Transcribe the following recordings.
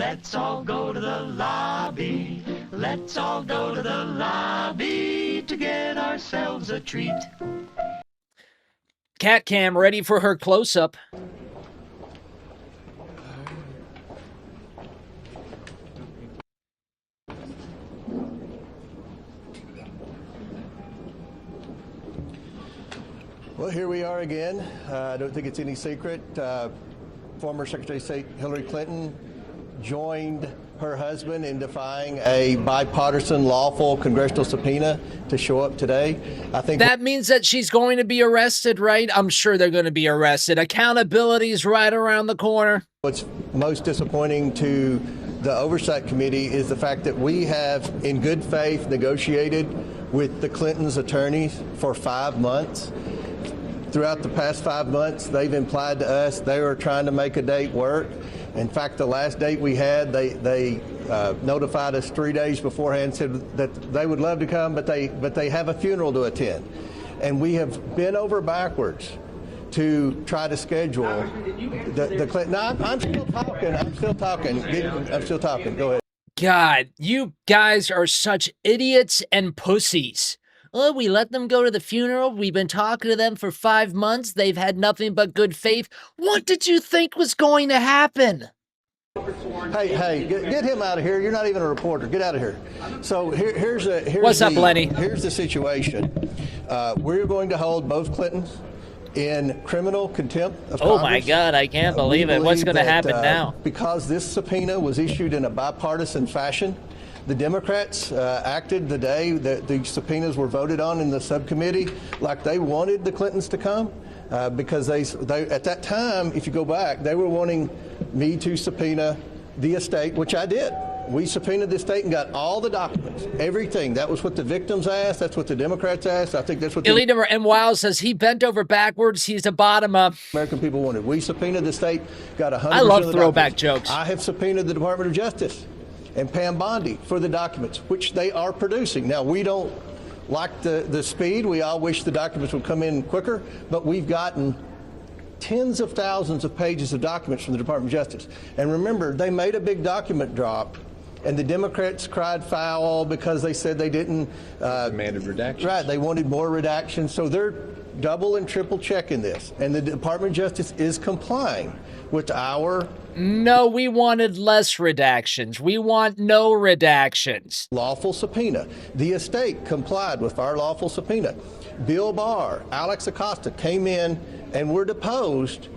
Let's all go to the lobby. Let's all go to the lobby to get ourselves a treat. Cat cam ready for her close-up. Well, here we are again. I don't think it's any secret. Former Secretary of State Hillary Clinton joined her husband in defying a bipartisan lawful congressional subpoena to show up today. I think that means that she's going to be arrested, right? I'm sure they're going to be arrested. Accountability is right around the corner. What's most disappointing to the Oversight Committee is the fact that we have, in good faith, negotiated with the Clintons' attorneys for 5 months. Throughout the past 5 months, they've implied to us they were trying to make a date work. In fact, the last date we had, they notified us 3 days beforehand, said that they would love to come, but they have a funeral to attend. And we have bent over backwards to try to schedule the Clinton. No, I'm still talking. I'm still talking. Go ahead. God, you guys are such idiots and pussies. Oh, we let them go to the funeral. We've been talking to them for 5 months. They've had nothing but good faith. What did you think was going to happen? Hey, get him out of here. You're not even a reporter. Get out of here. So here's what's up, Lenny? Here's the situation. We're going to hold both Clintons in criminal contempt of Congress. Oh my God, I can't believe it. What's going to happen now? Because this subpoena was issued in a bipartisan fashion, the Democrats acted the day that the subpoenas were voted on in the subcommittee like they wanted the Clintons to come because they at that time, if you go back, they were wanting me to subpoena the estate, which I did. We subpoenaed the estate and got all the documents, everything. That was what the victims asked. That's what the Democrats asked. I think that's what Elite number M. Wiles says he bent over backwards. He's a bottom up. American people wanted. We subpoenaed the estate, got 100%. I love throwback jokes. I have subpoenaed the Department of Justice and Pam Bondi for the documents, which they are producing. Now, we don't like the speed. We all wish the documents would come in quicker, but we've gotten tens of thousands of pages of documents from the Department of Justice. And remember, they made a big document drop, and the Democrats cried foul because they said they didn't... demanded redactions. Right, they wanted more redactions, so they're double and triple checking this. And the Department of Justice is complying with our... No, we wanted less redactions. We want no redactions. Lawful subpoena. The estate complied with our lawful subpoena. Bill Barr, Alex Acosta came in and were deposed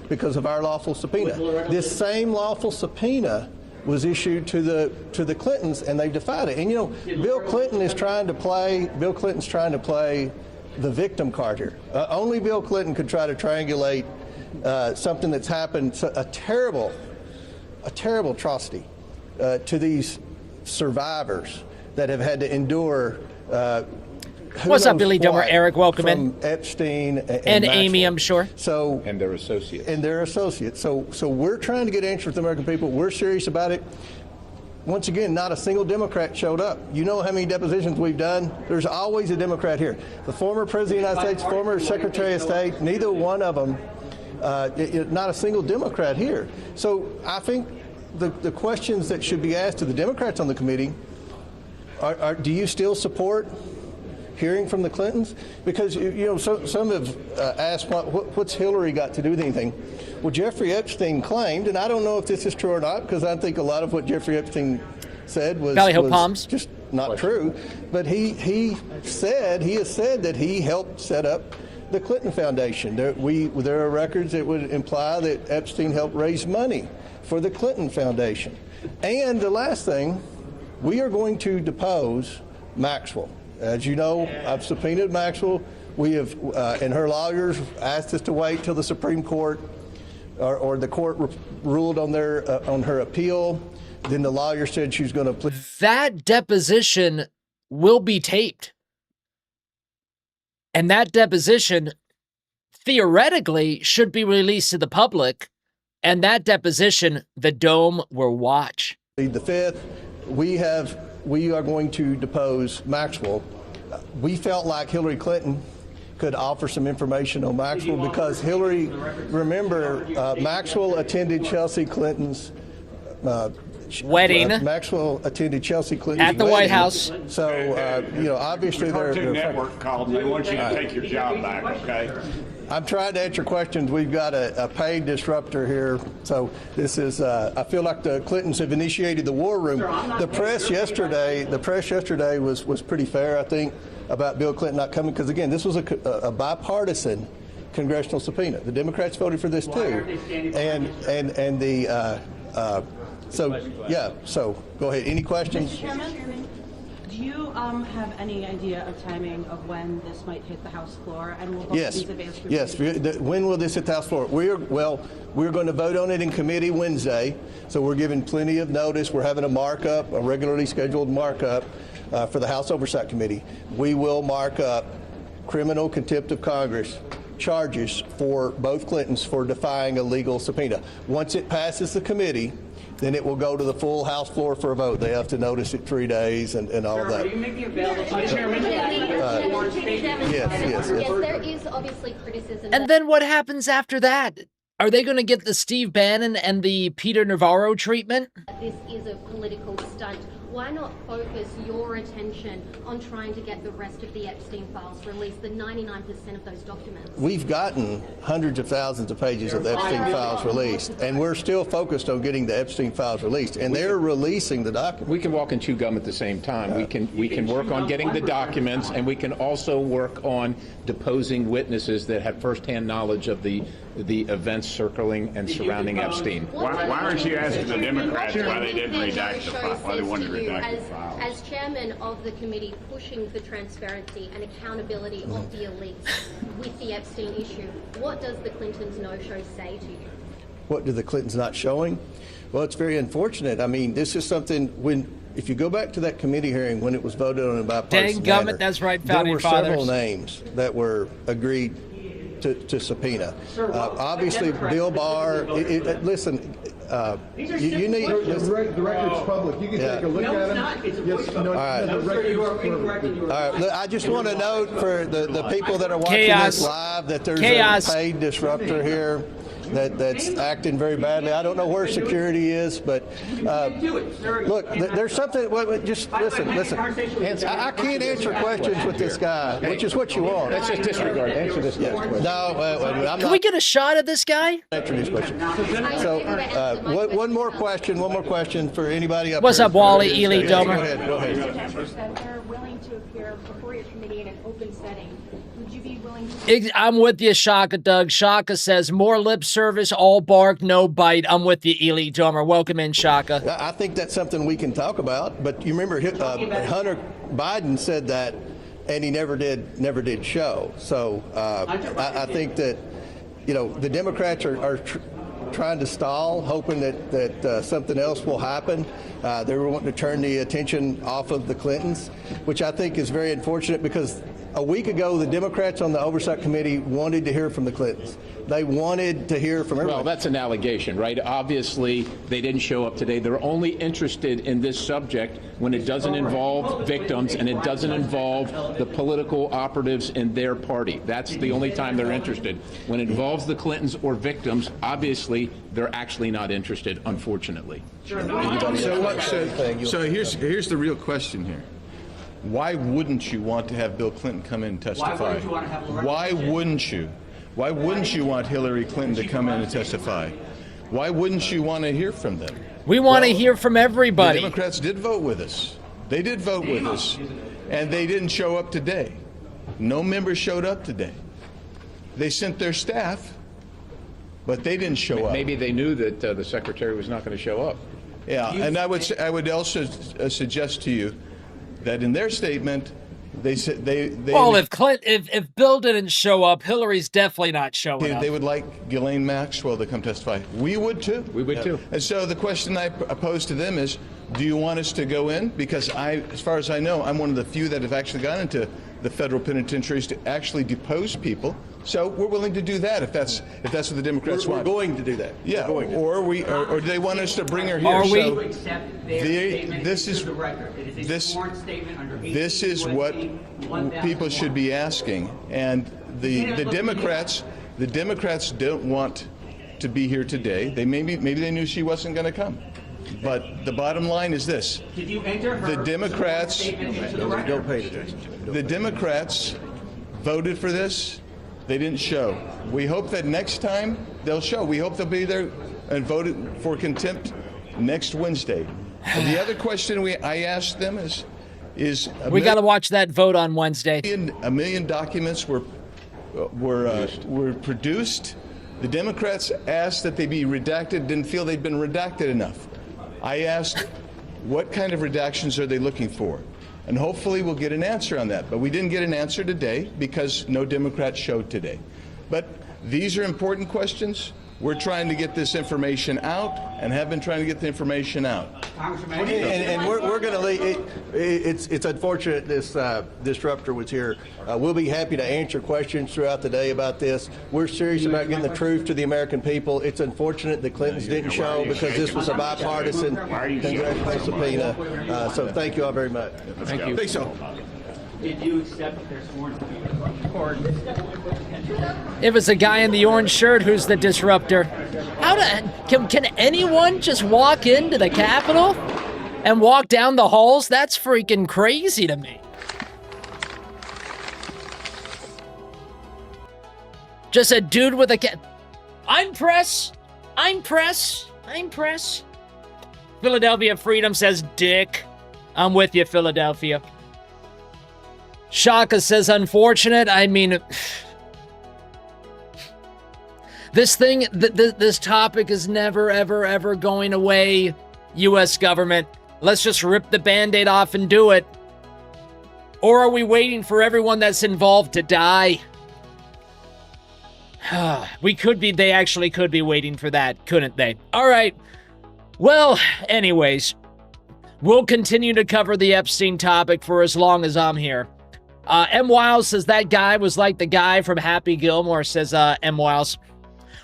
because of our lawful subpoena. This same lawful subpoena was issued to the Clintons, and they defied it. And you know, Bill Clinton's trying to play the victim card here. Only Bill Clinton could try to triangulate something that's happened, a terrible atrocity to these survivors that have had to endure. What's up, Billy Dummer? Eric, welcome in. Epstein and Amy, I'm sure. So and their associates. So we're trying to get answers with the American people. We're serious about it. Once again, not a single Democrat showed up. You know how many depositions we've done? There's always a Democrat here. The former President of the United States, former Secretary of State, neither one of them, not a single Democrat here. So I think the questions that should be asked to the Democrats on the committee are do you still support hearing from the Clintons? Because you know, some have asked what's Hillary got to do with anything. Well, Jeffrey Epstein claimed, and I don't know if this is true or not, because I think a lot of what Jeffrey Epstein said was just not true. But he has said that he helped set up the Clinton Foundation. There are records that would imply that Epstein helped raise money for the Clinton Foundation. And the last thing, we are going to depose Maxwell. As you know, I've subpoenaed Maxwell. We have, and her lawyers asked us to wait till the Supreme Court or the court ruled on her appeal. Then the lawyer said she was going to plead. That deposition will be taped. And that deposition, theoretically, should be released to the public. And that deposition, the Dome will watch. The 5th, we are going to depose Maxwell. We felt like Hillary Clinton could offer some information on Maxwell because Hillary, remember, Maxwell attended Chelsea Clinton's wedding. Maxwell attended Chelsea Clinton's At the wedding. White House. So, obviously Cartoon they're Network called and they want you to take your job back, okay? I'm trying to answer questions. We've got a paid disruptor here. So this is, I feel like the Clintons have initiated the war room. The press yesterday was pretty fair, I think, about Bill Clinton not coming, because again, this was a bipartisan congressional subpoena. The Democrats voted for this too. So go ahead. Any questions? Mr. Chairman, do you have any idea of timing of when this might hit the House floor? And will both of these advance reviews? Yes. When will this hit the House floor? We're going to vote on it in committee Wednesday, so we're giving plenty of notice. We're having a markup, a regularly scheduled markup for the House Oversight Committee. We will mark up criminal contempt of Congress charges for both Clintons for defying a legal subpoena. Once it passes the committee, then it will go to the full House floor for a vote. They have to notice it 3 days and all of that. Are you making available to the Chairman? Yes, there is obviously criticism. And then what happens after that? Are they going to get the Steve Bannon and the Peter Navarro treatment? This is a political stunt. Why not focus your attention on trying to get the rest of the Epstein files released, the 99% of those documents? We've gotten hundreds of thousands of pages of the Epstein files released, and we're still focused on getting the Epstein files released, and they're releasing the documents. We can walk and chew gum at the same time. We can work on getting the documents, and we can also work on deposing witnesses that have firsthand knowledge of the events circling and surrounding Epstein. Why aren't you asking the Democrats why they didn't redact the file, why they wanted to redact the file? As chairman of the committee pushing for transparency and accountability of the elites with the Epstein issue, what does the Clintons no-show say to you? What do the Clintons not showing? Well, it's very unfortunate. I mean, this is something if you go back to that committee hearing when it was voted on in a bipartisan manner, that's right, there Founding were Fathers. several names that were agreed to subpoena. Obviously, Bill Barr. Listen, you need the record's public. You can take a look at it. Yes, no, all right. The record's All right. I just want to note for the people that are watching Chaos. this live that there's Chaos. a paid disruptor here that's acting very badly. I don't know where security is, but look, there's something. Just listen. I can't answer questions with this guy, which is what you want. Let's just disregard. Answer this guy's question. No, I'm Can not we get a shot at this guy? answering these questions. So, one more question for anybody up What's here. up, Wally, Ely, Domer? Go ahead. That they're willing to appear before your committee in an open setting. Would you be willing to? I'm with you, Shaka, Doug. Shaka says more lip service, all bark, no bite. I'm with you, Ely Domer. Welcome in, Shaka. I think that's something we can talk about. But you remember Hunter Biden said that, and he never did show. So I think that the Democrats are trying to stall, hoping that something else will happen. They were wanting to turn the attention off of the Clintons, which I think is very unfortunate because a week ago, the Democrats on the Oversight Committee wanted to hear from the Clintons. They wanted to hear from everybody. Well, that's an allegation, right? Obviously, they didn't show up today. They're only interested in this subject when it doesn't involve victims and it doesn't involve the political operatives in their party. That's the only time they're interested. When it involves the Clintons or victims, obviously, they're actually not interested, unfortunately. So here's the real question here. Why wouldn't you want to have Bill Clinton come in and testify? Why wouldn't you? Why wouldn't you want Hillary Clinton to come in and testify? Why wouldn't you want to hear from them? We want to hear from everybody. The Democrats did vote with us. They did vote with us, and they didn't show up today. No members showed up today. They sent their staff, but they didn't show up. Maybe they knew that the secretary was not going to show up. Yeah, and I would also suggest to you that in their statement, they said they Well, if Bill didn't show up, Hillary's definitely not showing up. they would like Ghislaine Maxwell to come testify. We would too. We would too. And so the question I pose to them is, do you want us to go in? Because as far as I know, I'm one of the few that have actually gone into the federal penitentiaries to actually depose people. So we're willing to do that if that's what the Democrats want. We're going to do that. Yeah. Or do they want us to bring her here? Are we? So Accept their statement this is to the record. It is a sworn statement under this is what people should be asking, and the Democrats don't want to be here today. They maybe they knew she wasn't going to come. But the bottom line is this. Did you enter her The Democrats, statement into the record? Don't pay attention. the Democrats voted for this. They didn't show. We hope that next time they'll show. We hope they'll be there and vote for contempt next Wednesday. And the other question I asked them is we got to watch that vote on Wednesday. a million documents were produced. The Democrats asked that they be redacted, didn't feel they'd been redacted enough. I asked, what kind of redactions are they looking for? And hopefully we'll get an answer on that. But we didn't get an answer today because no Democrats showed today. But these are important questions. We're trying to get this information out and have been trying to get the information out. And we're going to leave. It's unfortunate this disruptor was here. We'll be happy to answer questions throughout the day about this. We're serious about getting the truth to the American people. It's unfortunate the Clintons didn't show because this was a bipartisan congressional subpoena. So thank you all very much. Thank you. I think so. Did you accept their sworn or It was the guy in the orange shirt who's the disruptor. Can anyone just walk into the Capitol and walk down the halls? That's freaking crazy to me. Just a dude with a I'm press. Philadelphia Freedom says dick. I'm with you, Philadelphia. Shaka says unfortunate. I mean, this thing, this topic is never, ever, ever going away. U.S. government, let's just rip the Band-Aid off and do it. Or are we waiting for everyone that's involved to die? They actually could be waiting for that, couldn't they? All right. Well, anyways, we'll continue to cover the Epstein topic for as long as I'm here. M. Wiles says that guy was like the guy from Happy Gilmore, says M. Wiles.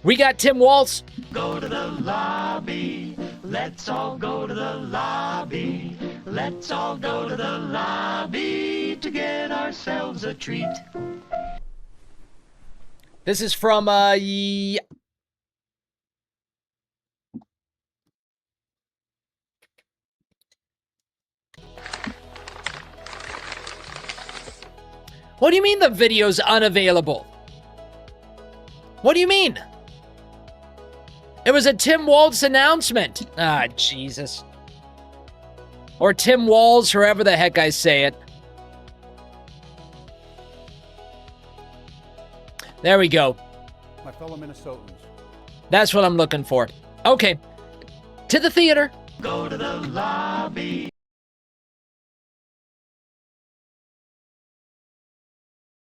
We got Tim Waltz. Go to the lobby. Let's all go to the lobby. Let's all go to the lobby to get ourselves a treat. This is from, What do you mean the video's unavailable? What do you mean? It was a Tim Waltz announcement. Ah, Jesus. Or Tim Walls, however the heck I say it. There we go. My fellow Minnesotans. That's what I'm looking for. Okay. To the theater. Go to the lobby.